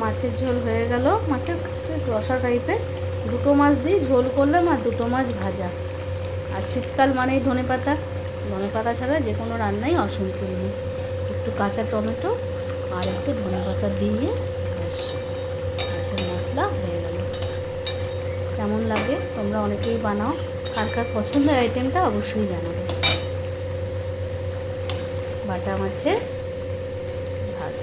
মাছের ঝোল হয়ে গেল। মাছের রসা টাইপের দুটো মাছ দিয়ে ঝোল করলাম আর দুটো মাছ ভাজা। আর শীতকাল মানেই ধনেপাতা, ধনেপাতা ছাড়া যে কোনো রান্নাই অসম্পূর্ণ। একটু কাঁচা টমেটো আর একটু ধনেপাতা দিয়ে মাছের মশলা হয়ে গেল। কেমন লাগে তোমরা অনেকেই বানাও, কার কার পছন্দের আইটেমটা অবশ্যই জানাবে। বাটা মাছের ভাত।